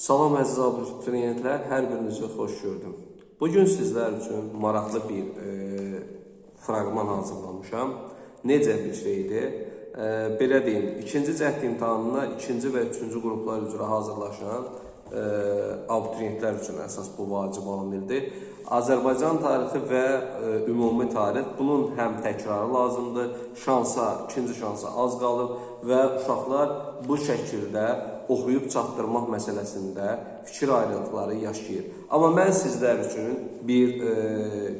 Salam əziz abituriyentlər, hər birinizi xoş gördüm. Bugün sizlər üçün maraqlı bir fraqman hazırlamışam. Necə bir şeydir? Belə deyim, ikinci cəhd imtahanına ikinci və üçüncü qruplar üzrə hazırlaşan abituriyentlər üçün əsas bu vacib amildir. Azərbaycan tarixi və ümumi tarix, bunun həm təkrarı lazımdır, ikinci şansa az qalıb və uşaqlar bu şəkildə oxuyub çatdırmaq məsələsində fikir ayrılıqları yaşayır. Amma mən sizlər üçün bir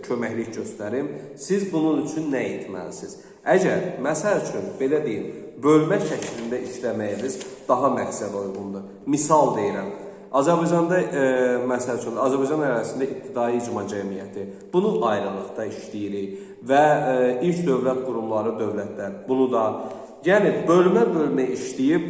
köməklik göstərim. Siz bunun üçün nə etməlisiniz? Əgər, məsəl üçün, belə deyim, bölmə şəklində işləməyiniz daha məqsəd uyğundur. Misal deyirəm. Azərbaycanda, məsəl üçün, Azərbaycan ərazisində İbtidai İcma Cəmiyyəti, bunu ayrılıqda işləyirik və ilk dövlət qurumları dövlətlər, bunu da, yəni bölmə işləyib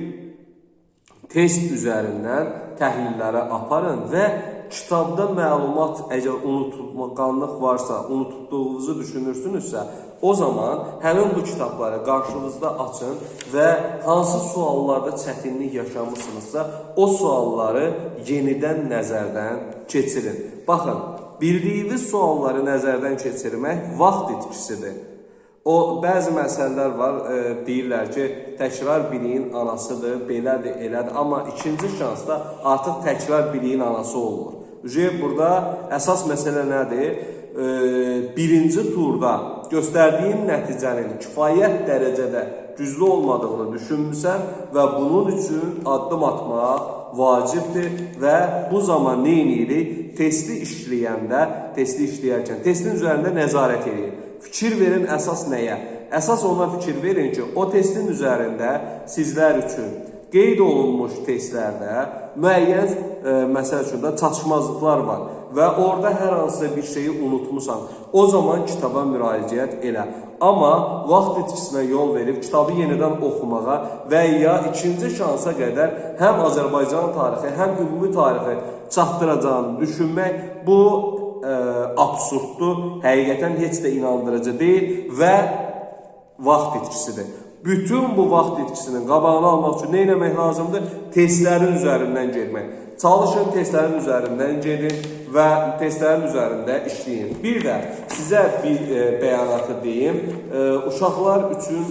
test üzərindən təhlillərə aparın və kitabda məlumat, əgər unutulmaqanlıq varsa, unutduğunuzu düşünürsünüzsə, o zaman həmin bu kitabları qarşınızda açın və hansı suallarda çətinlik yaşamışsınızsa, o sualları yenidən nəzərdən keçirin. Baxın, bildiyiniz sualları nəzərdən keçirmək vaxt itkisidir. Bəzi məsələlər var, deyirlər ki, təkrar biliyin anasıdır, belədir, elədir. Amma ikinci şansda artıq təkrar biliyin anası olmur. Burada əsas məsələ nədir? Birinci turda göstərdiyin nəticənin kifayət dərəcədə güclü olmadığını düşünmüsən və bunun üçün addım atmaq vacibdir və bu zaman nə edirik? Testi işləyərkən testin üzərində nəzarət edirik. Fikir verin əsas nəyə? Əsas ona fikir verin ki, o testin üzərində sizlər üçün qeyd olunmuş testlərdə müəyyən, məsəl üçün də çatışmazlıqlar var və orada hər hansısa bir şeyi unutmusan, o zaman kitaba müraciət elə. Amma vaxt itkisinə yol verib kitabı yenidən oxumağa və ya ikinci şansa qədər həm Azərbaycan tarixi, həm ümumi tarixi çatdıracağını düşünmək, bu absurddur, həqiqətən heç də inandırıcı deyil və vaxt itkisidir. Bütün bu vaxt itkisinin qabağını almaq üçün nə etmək lazımdır? Testlərin üzərindən getmək. Çalışın, testlərin üzərindən gedin və testlərin üzərində işləyin. Bir də sizə bir bəyanatı deyim. Uşaqlar üçün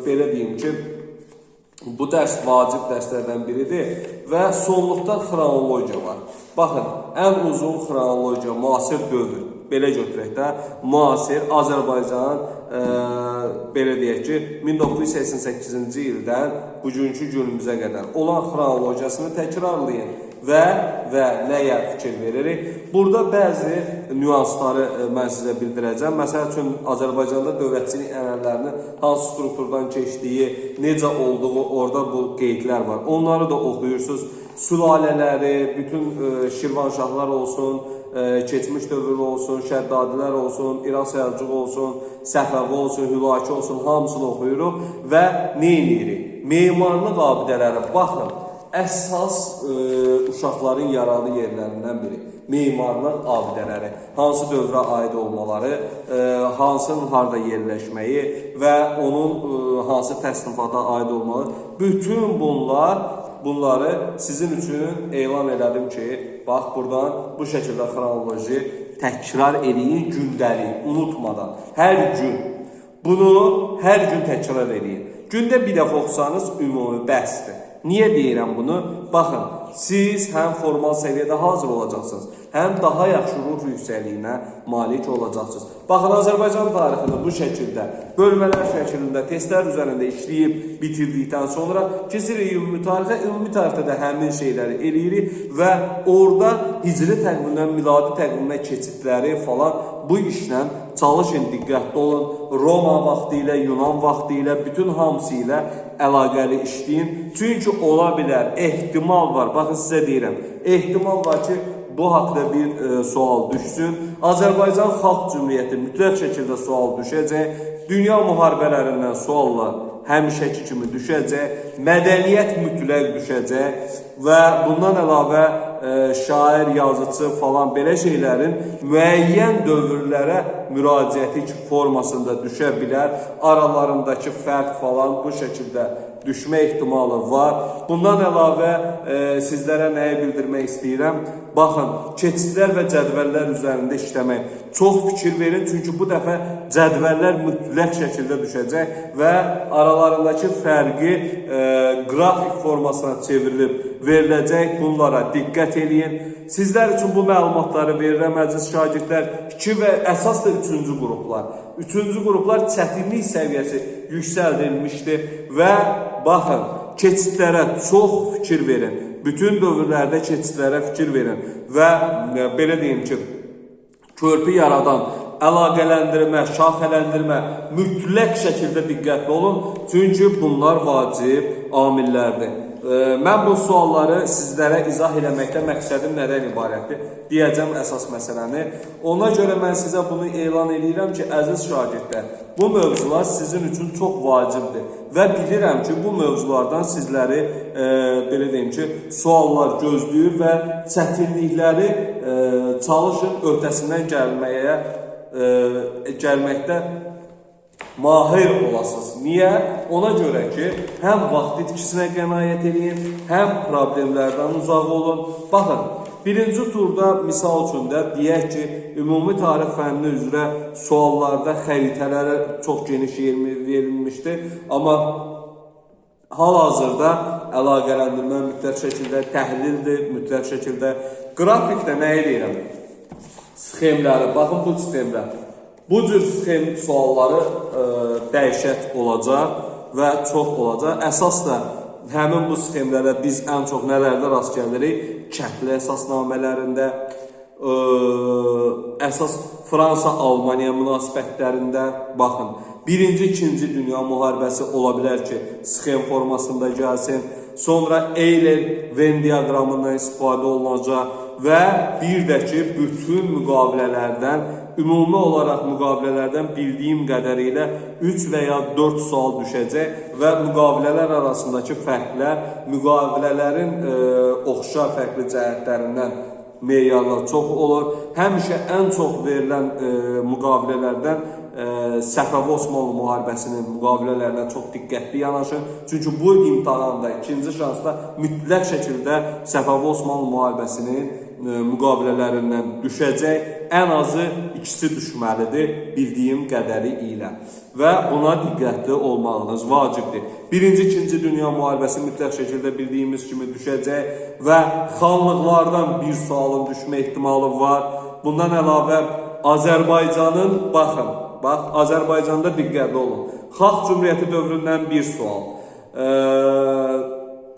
belə deyim ki, bu dərs vacib dərslərdən biridir və sonluqda xronologiya var. Baxın, ən uzun xronologiya, müasir dövr, belə götürək də, müasir Azərbaycan, belə deyək ki, 1988-ci ildən bugünkü günümüzə qədər olan xronologiyasını təkrarlayın və nəyə fikir veririk? Burada bəzi nüansları mən sizə bildirəcəm. Məsəl üçün, Azərbaycanda dövlətçilik ənənələrinin hansı strukturdan keçdiyi, necə olduğu, orada bu qeydlər var. Onları da oxuyursunuz. Sülalələri, bütün Şirvanşahlar olsun, keçmiş dövrü olsun, Şəddadilər olsun, İran Səlcuq olsun, Səfəvi olsun, Hülaki olsun, hamısını oxuyuruq və nə edirik? Memarlıq abidələri, baxın, əsas uşaqların yaralı yerlərindən biri. Memarlıq abidələri, hansı dövrə aid olmaları, hansının harada yerləşməyi və onun hansı təsnifata aid olmalı. Bütün bunları sizin üçün elan elədim ki, bax, buradan bu şəkildə xronoloji təkrar eləyin gündəlik, unutmadan, hər gün. Bunu hər gün təkrar eləyin. Gündə bir dəfə oxusanız ümumi bəsdir. Niyə deyirəm bunu? Baxın, siz həm formal səviyyədə hazır olacaqsınız, həm daha yaxşı ruh yüksəliyinə malik olacaqsınız. Baxın, Azərbaycan tarixini bu şəkildə, bölmələr şəklində, testlər üzərində işləyib bitirdikdən sonra keçirik ümumi tarixə, ümumi tarixdə də həmin şeyləri eləyirik və orada hicri təqvimdən miladi təqvimə keçidləri falan bu işlə çalışın, diqqətli olun. Roma vaxtı ilə, Yunan vaxtı ilə, bütün hamısı ilə əlaqəli işləyin. Çünki ola bilər, ehtimal var. Baxın, sizə deyirəm, ehtimal var ki, bu haqda bir sual düşsün. Azərbaycan Xalq Cümhuriyyəti mütləq şəkildə sual düşəcək. Dünya müharibələrindən suallar həmişəki kimi düşəcək. Mədəniyyət mütləq düşəcək və bundan əlavə şair, yazıcı falan belə şeylərin müəyyən dövrlərə müraciəti formasında düşə bilər. Aralarındakı fərq falan bu şəkildə düşmə ehtimalı var. Bundan əlavə sizlərə nəyi bildirmək istəyirəm? Baxın, keçidlər və cədvəllər üzərində işləmək. Çox fikir verin, çünki bu dəfə cədvəllər mütləq şəkildə düşəcək və aralarındakı fərqi qrafik formasına çevrilib veriləcək. Bunlara diqqət edin. Sizlər üçün bu məlumatları verirəm, əziz şagirdlər. 2 və əsas da 3-cü qruplar. 3-cü qruplar çətinlik səviyyəsi yüksəldilmişdir və baxın, keçidlərə çox fikir verin. Bütün dövrlərdə keçidlərə fikir verin və belə deyim ki, körpü yaradan əlaqələndirmə, şaxələndirmə mütləq şəkildə diqqətli olun, çünki bunlar vacib amillərdir. Mən bu sualları sizlərə izah eləməkdə məqsədim nədən ibarətdir? Deyəcəm əsas məsələni. Ona görə mən sizə bunu elan edirəm ki, əziz şagirdlər, bu mövzular sizin üçün çox vacibdir və bilirəm ki, bu mövzulardan sizləri belə deyim ki, suallar gözləyir və çətinlikləri çalışın öhdəsindən gəlməkdə mahir olasınız. Niyə? Ona görə ki, həm vaxt itkisinə qənaət edin, həm problemlərdən uzaq olun. Baxın, birinci turda misal üçün də deyək ki, ümumi tarix fənni üzrə suallarda xəritələrə çox geniş yer verilmişdir. Amma hal-hazırda əlaqələndirmə mütləq şəkildə təhlildir, mütləq şəkildə qrafikdə nə edirəm? Sxemləri, baxın bu sxemlər. Bu cür sxem sualları dəhşət olacaq və çox olacaq. Əsas da həmin bu sxemlərə biz ən çox nələrdə rast gəlirik? Kəndli əsasnamələrində, əsas Fransa-Almaniya münasibətlərində baxın. 1-ci, 2-ci Dünya müharibəsi ola bilər ki, sxem formasında gəlsin. Sonra Euler-Venn diaqramından istifadə olunacaq və bir də ki, bütün müqavilələrdən, ümumi olaraq müqavilələrdən bildiyim qədərilə 3 və ya 4 sual düşəcək və müqavilələr arasındakı fərqlər, müqavilələrin oxşar fərqli cəhətlərindən meyarlar çox olur. Həmişə ən çox verilən müqavilələrdən Səfəvi Osmanlı müharibəsinin müqavilələrinə çox diqqətli yanaşın. Çünki bu imtahanda, ikinci şansda mütləq şəkildə Səfəvi Osmanlı müharibəsinin müqavilələrindən düşəcək. Ən azı ikisi düşməlidir bildiyim qədəri ilə. Və buna diqqətli olmağınız vacibdir. 1-ci, 2-ci Dünya müharibəsi mütləq şəkildə bildiyimiz kimi düşəcək və xanlıqlardan bir sualın düşmə ehtimalı var. Bundan əlavə Azərbaycanın, baxın, Azərbaycanda diqqətli olun. Xalq Cümhuriyyəti dövründən bir sual.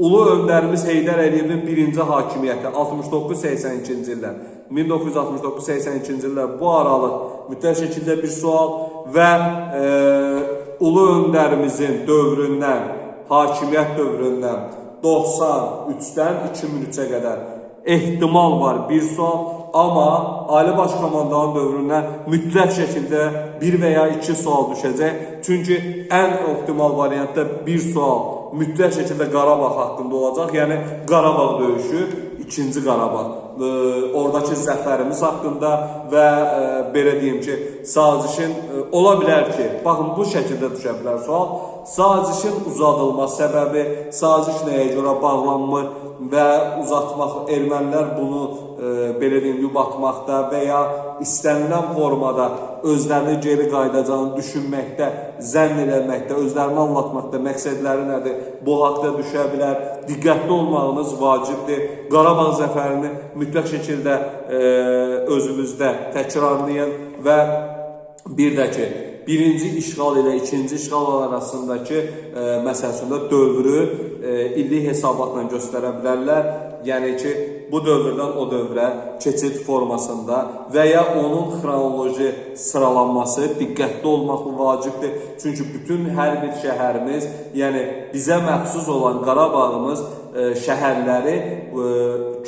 Ulu öndərimiz Heydər Əliyevin birinci hakimiyyəti 69-82-ci illər, 1969-82-ci illər bu aralıq mütləq şəkildə bir sual və Ulu öndərimizin dövründən, hakimiyyət dövründən 93-dən 2003-ə qədər ehtimal var bir sual, amma Ali Baş Komandanın dövründən mütləq şəkildə 1 və ya 2 sual düşəcək. Çünki ən optimal variantda bir sual mütləq şəkildə Qarabağ haqqında olacaq. Yəni Qarabağ döyüşü, 2-ci Qarabağ. Oradakı zəfərimiz haqqında və belə deyim ki, sazişin ola bilər ki, baxın bu şəkildə düşə bilər sual. Sazişin uzadılma səbəbi, saziş nəyə görə bağlanmır və uzatmaq, ermənilər bunu belə deyim, yubatmaqda və ya istənilən formada özlərini geri qayıdacağını düşünməkdə, zənn eləməkdə, özlərini anlatmaqda məqsədləri nədir? Bu haqda düşə bilər. Diqqətli olmağınız vacibdir. Qarabağ zəfərini mütləq şəkildə özümüzdə təkrarlayın və bir də ki, birinci işğal ilə ikinci işğal arasındakı məsələsində dövrü illik hesabatla göstərə bilərlər. Yəni ki, bu dövrdən o dövrə keçid formasında və ya onun xronoloji sıralanması diqqətli olmaq vacibdir. Çünki bütün hər bir şəhərimiz, yəni bizə məxsus olan Qarabağımız şəhərləri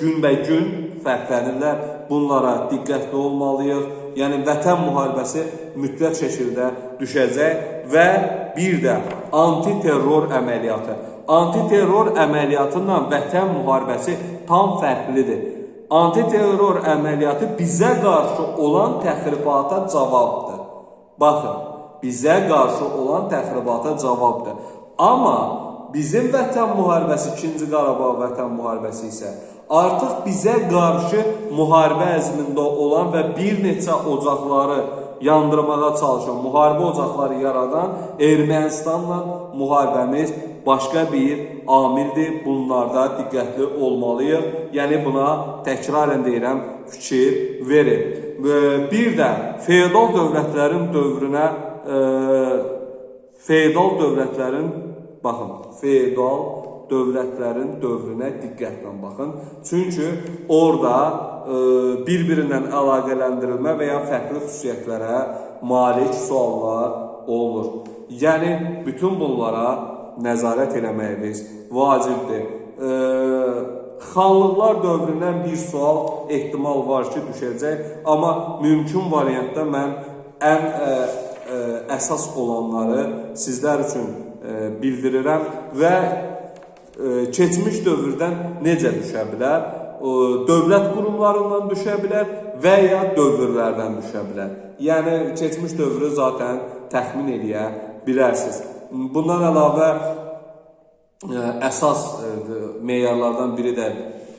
günbəgün fərqlənirlər. Bunlara diqqətli olmalıyıq. Yəni vətən müharibəsi mütləq şəkildə düşəcək və bir də antiterror əməliyyatı. Antiterror əməliyyatıyla vətən müharibəsi tam fərqlidir. Antiterror əməliyyatı bizə qarşı olan təxribata cavabdır. Baxın, bizə qarşı olan təxribata cavabdır. Amma bizim Vətən müharibəsi, 2-ci Qarabağ Vətən müharibəsi isə artıq bizə qarşı müharibə əzmində olan və bir neçə ocaqları yandırmağa çalışan, müharibə ocaqları yaradan Ermənistanla müharibəmiz başqa bir amildir. Bunlarda diqqətli olmalıyıq. Yəni buna təkrarən deyirəm, fikir verin. Bir də feodal dövlətlərin dövrünə, feodal dövlətlərin dövrünə diqqətlə baxın. Çünki orada bir-birindən əlaqələndirilmə və ya fərqli xüsusiyyətlərə malik suallar olur. Yəni, bütün bunlara nəzarət eləməyimiz vacibdir. Xanlıqlar dövründən bir sual ehtimal var ki, düşəcək. Amma mümkün variantda mən ən əsas olanları sizlər üçün bildirirəm və keçmiş dövrdən necə düşə bilər? Dövlət qurumlarından düşə bilər və ya dövrlərdən düşə bilər. Yəni, keçmiş dövrü zaten təxmin edə bilərsiniz. Bundan əlavə, əsas meyarlardan biri də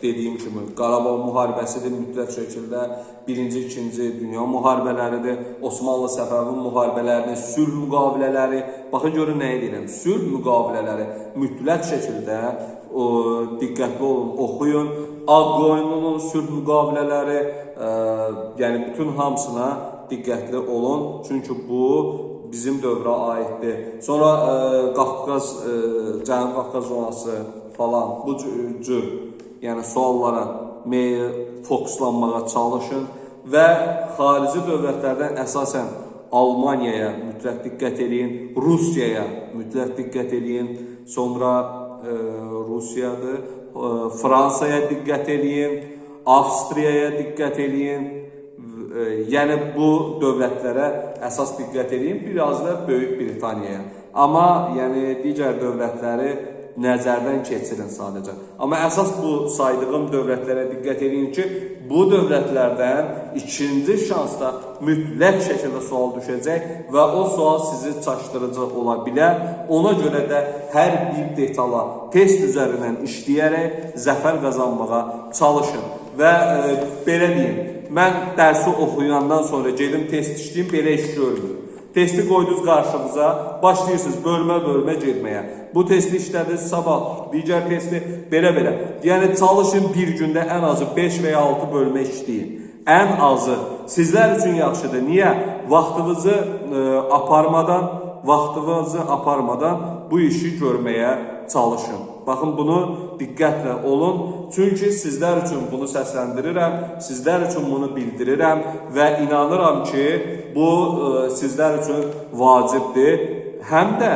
dediyim kimi Qarabağ müharibəsidir, mütləq şəkildə 1-ci, 2-ci dünya müharibələridir, Osmanlı Səfəvi müharibələrinin sülh müqavilələri, baxın görün nəyə deyirəm, sülh müqavilələri mütləq şəkildə diqqətli olun, oxuyun, Ağqoyunlu'nun sülh müqavilələri, yəni bütün hamısına diqqətli olun, çünki bu bizim dövrə aiddir. Sonra Qafqaz, Cənub Qafqaz zonası falan bu cür yəni suallara fokuslanmağa çalışın və xarici dövlətlərdən əsasən Almaniyaya mütləq diqqət edin, Rusiyaya mütləq diqqət edin, sonra Rusiyadır, Fransaya diqqət edin, Avstriyaya diqqət edin. Yəni bu dövlətlərə əsas diqqət edin, biraz da Böyük Britaniyaya. Amma yəni digər dövlətləri nəzərdən keçirin sadəcə. Amma əsas bu saydığım dövlətlərə diqqət edin ki, bu dövlətlərdən ikinci şansda mütləq şəkildə sual düşəcək və o sual sizi çaşdırıcı ola bilər. Ona görə də hər bir detala test üzərindən işləyərək zəfər qazanmağa çalışın. Və belə deyim, mən dərsi oxuyandan sonra gedim test işləyim, belə iş görmür. Testi qoydunuz qarşınıza, başlayırsınız bölmə getməyə. Bu testi işlədiniz, sabah digər testi belə. Yəni çalışın bir gündə ən azı 5 və ya 6 bölmə işləyin. Ən azı sizlər üçün yaxşıdır. Niyə? Vaxtınızı aparmadan bu işi görməyə çalışın. Baxın, bunu diqqətlə olun. Çünki sizlər üçün bunu səsləndirirəm, sizlər üçün bunu bildirirəm və inanıram ki, bu sizlər üçün vacibdir. Həm də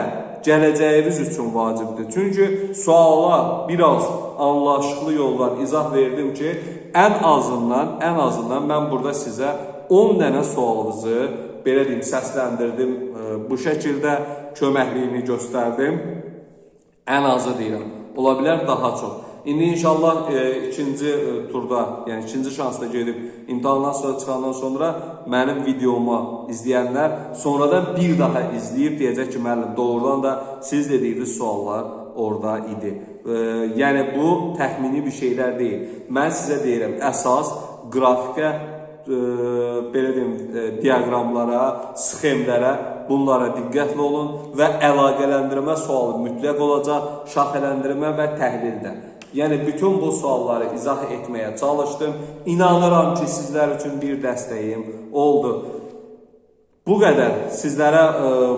gələcəyiniz üçün vacibdir. Çünki suala biraz anlaşıqlı yoldan izah verdim ki, ən azından mən burada sizə 10 dənə sualınızı belə deyim, səsləndirdim, bu şəkildə köməkliyini göstərdim. Ən azı deyirəm, ola bilər daha çox. İndi inşallah ikinci turda, yəni ikinci şansda gedib imtahandan sonra çıxandan sonra mənim videomu izləyənlər sonradan bir daha izləyib deyəcək ki, müəllim, doğrudan da siz dediyiniz suallar orada idi. Yəni bu təxmini bir şeylər deyil. Mən sizə deyirəm, əsas qrafikə, belə deyim, diaqramlara, sxemlərə, bunlara diqqətli olun və əlaqələndirmə sualı mütləq olacaq, şaxələndirmə və təhlildə. Yəni bütün bu sualları izah etməyə çalışdım. İnanıram ki, sizlər üçün bir dəstəyim oldu. Bu qədər. Sizlərə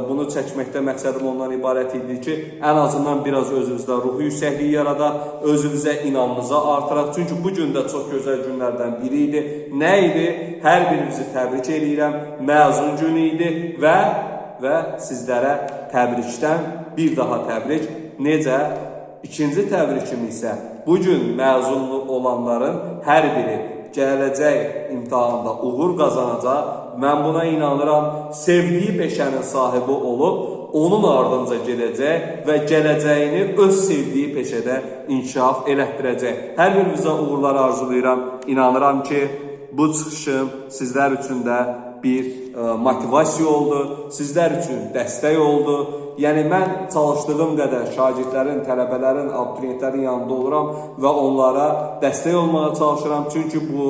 bunu çəkməkdə məqsədim ondan ibarət idi ki, ən azından biraz özünüzdə ruhu yüksəkliyi yaradaq, özünüzə inamınızı artıraq. Çünki bu gün də çox gözəl günlərdən biri idi. Nə idi? Hər birinizi təbrik edirəm. Məzun günü idi və sizlərə təbrikdən bir daha təbrik. Necə? İkinci təbrikim isə bugün məzunlu olanların hər biri gələcək imtahanda uğur qazanacaq. Mən buna inanıram. Sevdiyi peşənin sahibi olub, onun ardınca gedəcək və gələcəyini öz sevdiyi peşədə inkişaf elətdirəcək. Hər birinizə uğurlar arzulayıram. İnanıram ki, bu çıxışım sizlər üçün də bir motivasiya oldu, sizlər üçün dəstək oldu. Yəni mən çalışdığım qədər şagirdlərin, tələbələrin, abituriyentlərin yanında oluram və onlara dəstək olmağa çalışıram. Çünki bu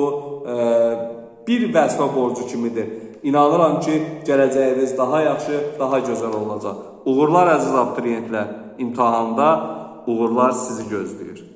bir vəzifə borcu kimidir. İnanıram ki, gələcəyiniz daha yaxşı, daha gözəl olacaq. Uğurlar əziz abituriyentlər, imtahanda uğurlar sizi gözləyir.